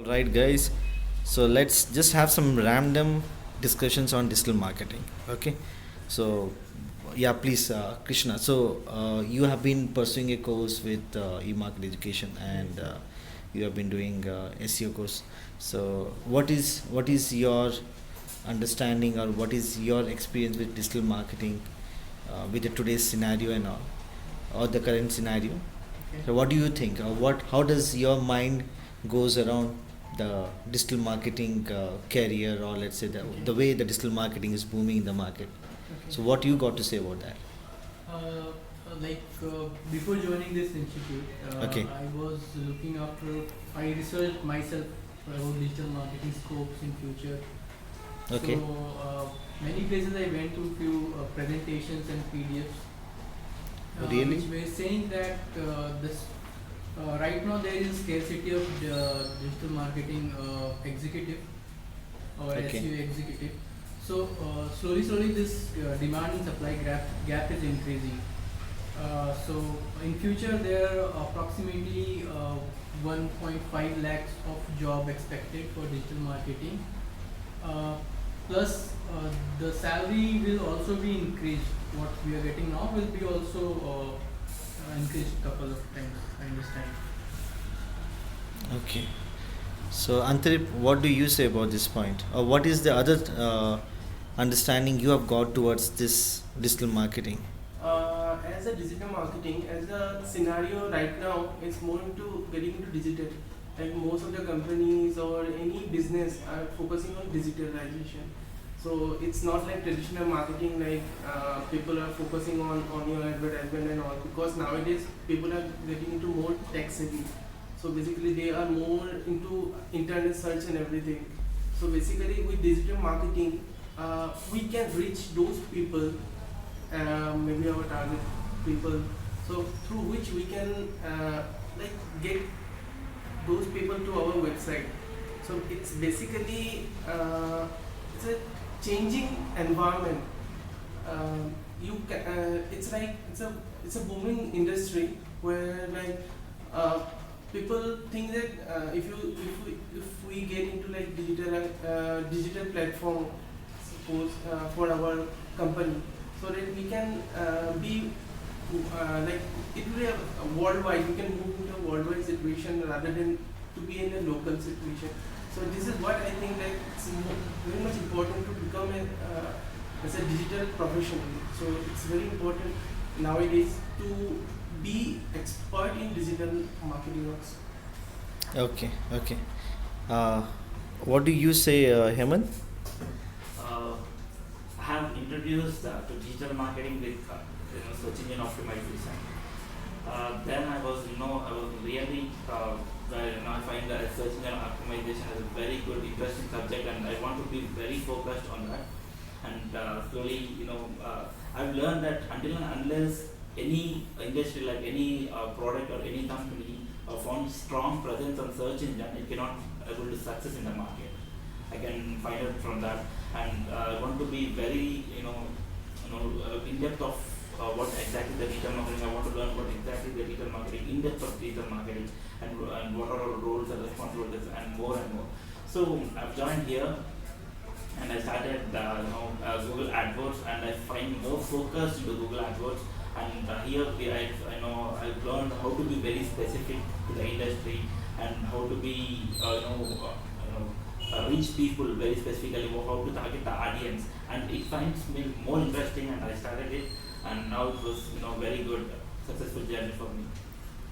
Right, guys. So let's just have some random discussions on digital marketing. Okay. So, yeah, please, Krishna. So, you have been pursuing a course with e-market education, and you have been doing SEO course. So, what is your understanding, or what is your experience with digital marketing with the today's scenario and all, or the current scenario? So what do you think? What how does your mind goes around the digital marketing career, or let's say the way the digital marketing is booming in the market? So what you got to say about that? Before joining this institute, Okay. I was looking after. I researched myself about digital marketing scopes in future. Okay. So many places I went to few presentations and PDFs, Really? which were saying that this right now there is scarcity of digital marketing executive or Okay. SEO executive. So slowly this demand and supply gap is increasing. So in future there are approximately 1.5 lakhs of job expected for digital marketing. Plus the salary will also be increased. What we are getting now will be also increased couple of times. I understand. Okay. So Antarip, what do you say about this point? Or what is the other understanding you have got towards this digital marketing? As a digital marketing, as a scenario right now, it's more into getting into digital. Like most of the companies or any business are focusing on digitalization. So it's not like traditional marketing, like people are focusing on your advertisement and all, because nowadays people are getting into more tech savvy. So basically they are more into internet search and everything. So basically with digital marketing, we can reach those people, maybe our target people, so through which we can like get those people to our website. So it's basically it's a changing environment. It's like it's a booming industry where like uh, people think that if we get into like digital platform, suppose for our company, so that we can be like it will be a worldwide. We can move into a worldwide situation rather than to be in a local situation. So this is what I think that it's very much important to become as a digital professional. So it's very important nowadays to be expert in digital marketing also. Okay, okay. Uh, what do you say, Hemant? uh, I have introduced to digital marketing with search engine optimization. Then I was really I find that search engine optimization is a very good, interesting subject, and I want to be very focused on that. And slowly, I've learned that until and unless any industry, like any product or any company, found strong presence on search engine, it cannot able to success in the market. I can find out from that, and I want to be very in depth of what exactly the digital marketing. I want to learn what exactly the digital marketing, in depth of digital marketing, and what are our roles and responsibilities, and more and more. So I've joined here, and I started Google AdWords, and I find more focused into Google AdWords. And I've learned how to be very specific to the industry, and how to be reach people very specifically, how to target the audience, and it finds me more interesting, and I started it, and now it was very good, successful journey for me.